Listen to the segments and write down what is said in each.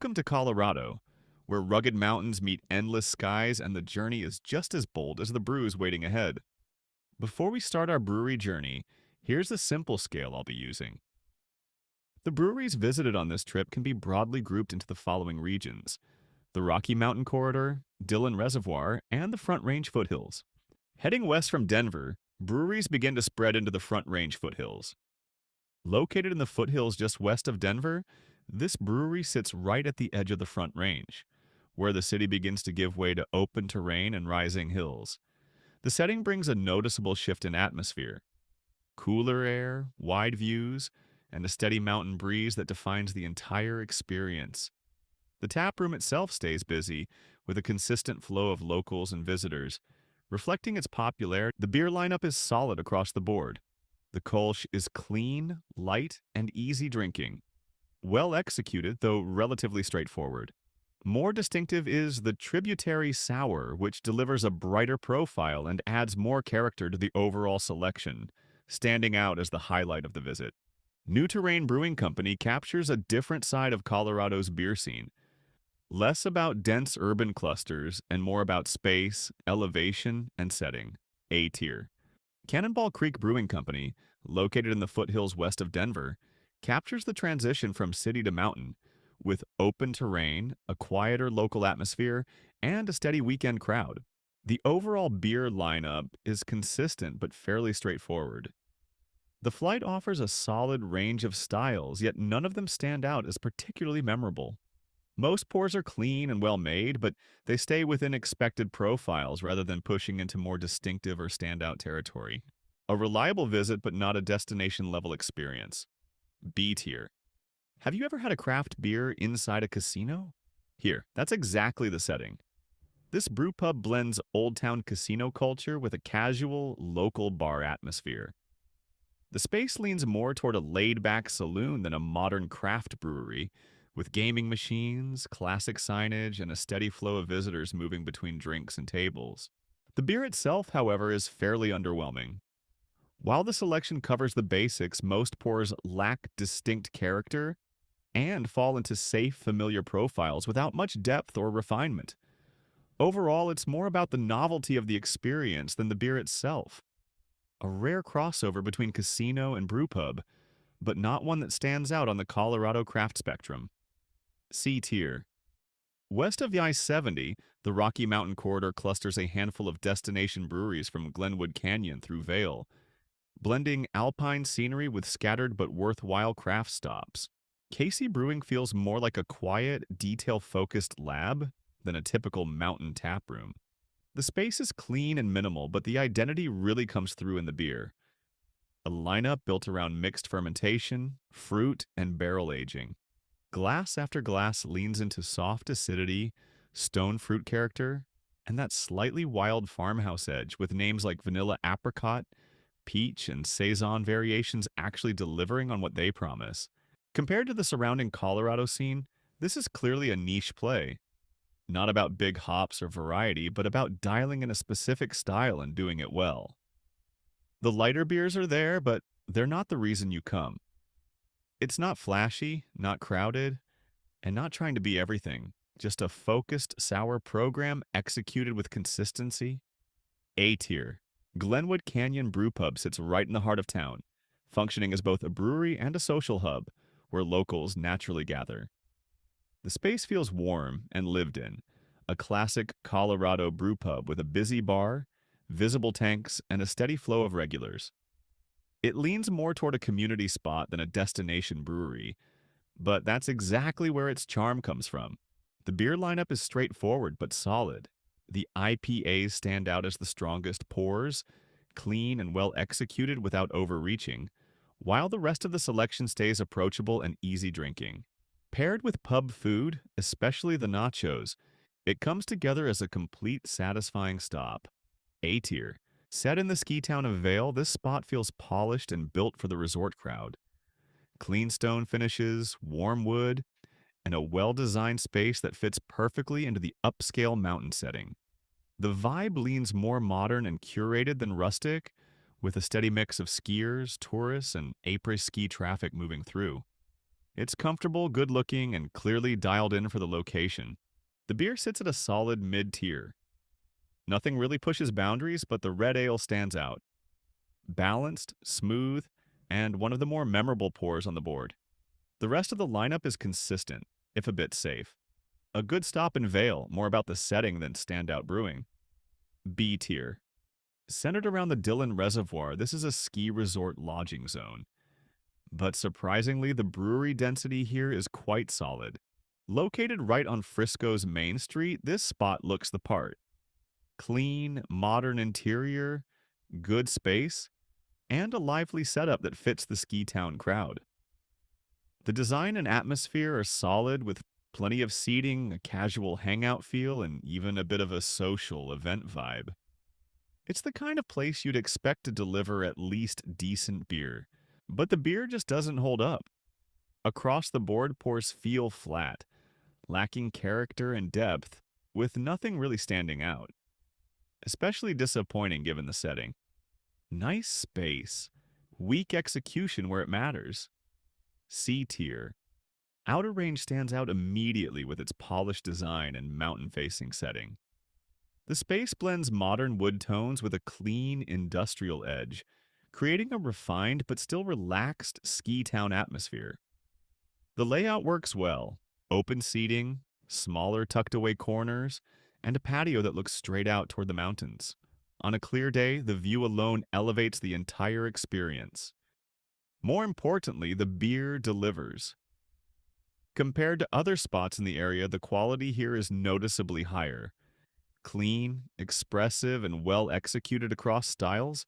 Welcome to Colorado, where rugged mountains meet endless skies and the journey is just as bold as the brews waiting ahead. Before we start our brewery journey, here's the simple scale I'll be using. The breweries visited on this trip can be broadly grouped into the following regions: the Rocky Mountain Corridor, Dillon Reservoir, and the Front Range foothills. Heading west from Denver, breweries begin to spread into the Front Range foothills. Located in the foothills just west of Denver, this brewery sits right at the edge of the Front Range, where the city begins to give way to open terrain and rising hills. The setting brings a noticeable shift in atmosphere: cooler air, wide views, and a steady mountain breeze that defines the entire experience. The taproom itself stays busy, with a consistent flow of locals and visitors. Reflecting its popularity, the beer lineup is solid across the board. The Kolsch is clean, light, and easy drinking. Well executed, though relatively straightforward. More distinctive is the Tributary Sour, which delivers a brighter profile and adds more character to the overall selection, standing out as the highlight of the visit. New Terrain Brewing Company captures a different side of Colorado's beer scene. Less about dense urban clusters and more about space, elevation, and setting. A tier. Cannonball Creek Brewing Company, located in the foothills west of Denver, captures the transition from city to mountain, with open terrain, a quieter local atmosphere, and a steady weekend crowd. The overall beer lineup is consistent but fairly straightforward. The flight offers a solid range of styles, yet none of them stand out as particularly memorable. Most pours are clean and well made, but they stay within expected profiles rather than pushing into more distinctive or standout territory. A reliable visit, but not a destination level experience. B tier. Have you ever had a craft beer inside a casino? Here, that's exactly the setting. This brewpub blends Old Town casino culture with a casual, local bar atmosphere. The space leans more toward a laid-back saloon than a modern craft brewery, with gaming machines, classic signage, and a steady flow of visitors moving between drinks and tables. The beer itself, however, is fairly underwhelming. While the selection covers the basics, most pours lack distinct character and fall into safe, familiar profiles without much depth or refinement. Overall, it's more about the novelty of the experience than the beer itself. A rare crossover between casino and brewpub, but not one that stands out on the Colorado craft spectrum. C tier. West of the I-70, the Rocky Mountain Corridor clusters a handful of destination breweries from Glenwood Canyon through Vail, blending alpine scenery with scattered but worthwhile craft stops. Casey Brewing feels more like a quiet, detail-focused lab than a typical mountain taproom. The space is clean and minimal, but the identity really comes through in the beer. A lineup built around mixed fermentation, fruit, and barrel aging. Glass after glass leans into soft acidity, stone fruit character, and that slightly wild farmhouse edge with names like vanilla apricot, peach, and saison variations actually delivering on what they promise. Compared to the surrounding Colorado scene, this is clearly a niche play. Not about big hops or variety, but about dialing in a specific style and doing it well. The lighter beers are there, but they're not the reason you come. It's not flashy, not crowded, and not trying to be everything. Just a focused, sour program executed with consistency. A tier. Glenwood Canyon Brewpub sits right in the heart of town, functioning as both a brewery and a social hub, where locals naturally gather. The space feels warm and lived in, a classic Colorado brewpub with a busy bar, visible tanks, and a steady flow of regulars. It leans more toward a community spot than a destination brewery, but that's exactly where its charm comes from. The beer lineup is straightforward but solid. The IPAs stand out as the strongest pours, clean and well executed without overreaching, while the rest of the selection stays approachable and easy drinking. Paired with pub food, especially the nachos, it comes together as a complete satisfying stop. A tier. Set in the ski town of Vail, this spot feels polished and built for the resort crowd. Clean stone finishes, warm wood, and a well-designed space that fits perfectly into the upscale mountain setting. The vibe leans more modern and curated than rustic, with a steady mix of skiers, tourists, and après-ski traffic moving through. It's comfortable, good-looking, and clearly dialed in for the location. The beer sits at a solid mid-tier. Nothing really pushes boundaries, but the red ale stands out. Balanced, smooth, and one of the more memorable pours on the board. The rest of the lineup is consistent, if a bit safe. A good stop in Vail, more about the setting than standout brewing. B tier. Centered around the Dillon Reservoir, this is a ski resort lodging zone. But surprisingly, the brewery density here is quite solid. Located right on Frisco's Main Street, this spot looks the part. Clean, modern interior, good space, and a lively setup that fits the ski town crowd. The design and atmosphere are solid with plenty of seating, a casual hangout feel, and even a bit of a social event vibe. It's the kind of place you'd expect to deliver at least decent beer, but the beer just doesn't hold up. Across the board, pours feel flat, lacking character and depth, with nothing really standing out. Especially disappointing given the setting. Nice space, weak execution where it matters. C tier. Outer Range stands out immediately with its polished design and mountain-facing setting. The space blends modern wood tones with a clean, industrial edge, creating a refined but still relaxed ski town atmosphere. The layout works well. Open seating, smaller tucked-away corners, and a patio that looks straight out toward the mountains. On a clear day, the view alone elevates the entire experience. More importantly, the beer delivers. Compared to other spots in the area, the quality here is noticeably higher. Clean, expressive, and well executed across styles,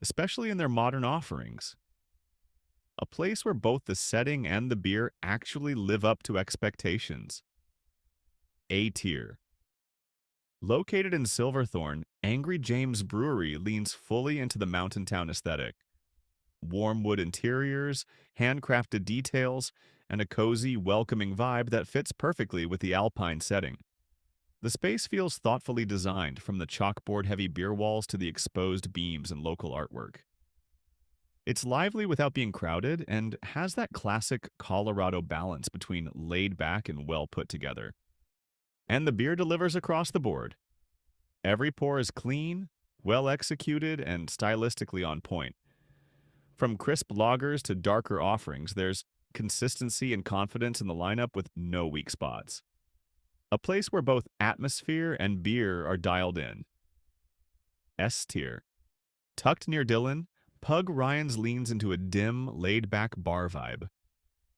especially in their modern offerings. A place where both the setting and the beer actually live up to expectations. A tier. Located in Silverthorne, Angry James Brewery leans fully into the mountain town aesthetic. Warm wood interiors, handcrafted details, and a cozy, welcoming vibe that fits perfectly with the alpine setting. The space feels thoughtfully designed, from the chalkboard-heavy beer walls to the exposed beams and local artwork. It's lively without being crowded and has that classic Colorado balance between laid back and well put together. And the beer delivers across the board. Every pour is clean, well executed, and stylistically on point. From crisp lagers to darker offerings, there's consistency and confidence in the lineup with no weak spots. A place where both atmosphere and beer are dialed in. S tier. Tucked near Dillon, Pug Ryan's leans into a dim, laid-back bar vibe.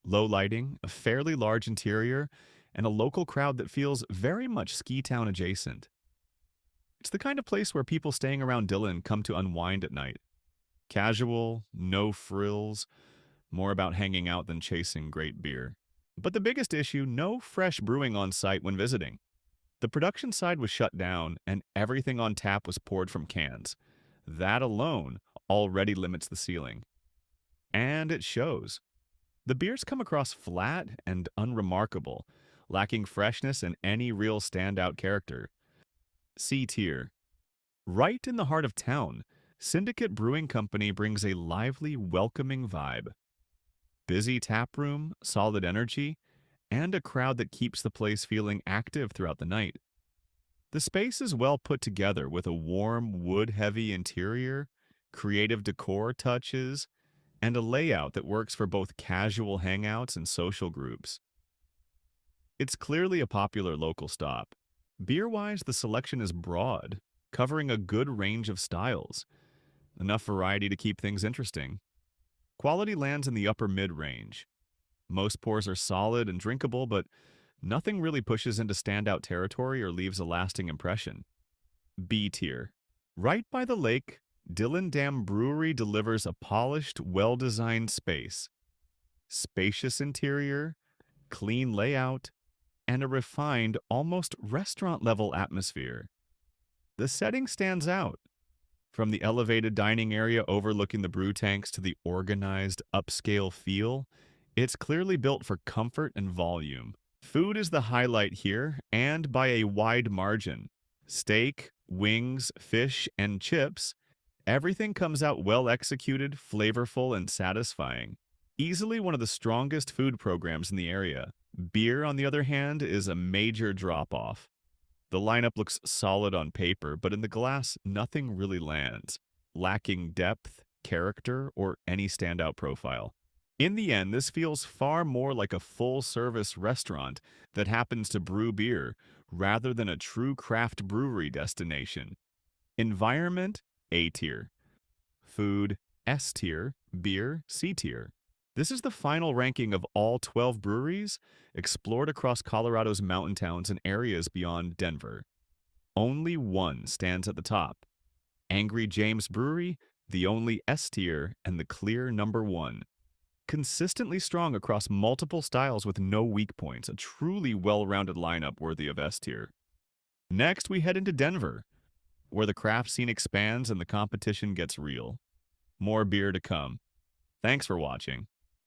Low lighting, a fairly large interior, and a local crowd that feels very much ski town adjacent. It's the kind of place where people staying around Dillon come to unwind at night. Casual, no frills, more about hanging out than chasing great beer. But the biggest issue, no fresh brewing on site when visiting. The production side was shut down and everything on tap was poured from cans. That alone already limits the ceiling. And it shows. The beers come across flat and unremarkable, lacking freshness and any real standout character. C tier. Right in the heart of town, Syndicate Brewing Company brings a lively, welcoming vibe. Busy taproom, solid energy, and a crowd that keeps the place feeling active throughout the night. The space is well put together with a warm, wood-heavy interior, creative decor touches, and a layout that works for both casual hangouts and social groups. It's clearly a popular local stop. Beer-wise, the selection is broad, covering a good range of styles. Enough variety to keep things interesting. Quality lands in the upper mid-range. Most pours are solid and drinkable, but nothing really pushes into standout territory or leaves a lasting impression. B tier. Right by the lake, Dillon Dam Brewery delivers a polished, well-designed space. Spacious interior, clean layout, and a refined, almost restaurant-level atmosphere. The setting stands out. From the elevated dining area overlooking the brew tanks to the organized, upscale feel, it's clearly built for comfort and volume. Food is the highlight here, and by a wide margin. Steak, wings, fish, and chips, everything comes out well executed, flavorful, and satisfying. Easily one of the strongest food programs in the area. Beer, on the other hand, is a major drop-off. The lineup looks solid on paper, but in the glass, nothing really lands, lacking depth, character, or any standout profile. In the end, this feels far more like a full-service restaurant that happens to brew beer rather than a true craft brewery destination. Environment, A tier. Food, S tier. Beer, C tier. This is the final ranking of all 12 breweries explored across Colorado's mountain towns and areas beyond Denver. Only one stands at the top. Angry James Brewery, the only S tier and the clear number one. Consistently strong across multiple styles with no weak points, a truly well-rounded lineup worthy of S tier. Next, we head into Denver, where the craft scene expands and the competition gets real. More beer to come. Thanks for watching.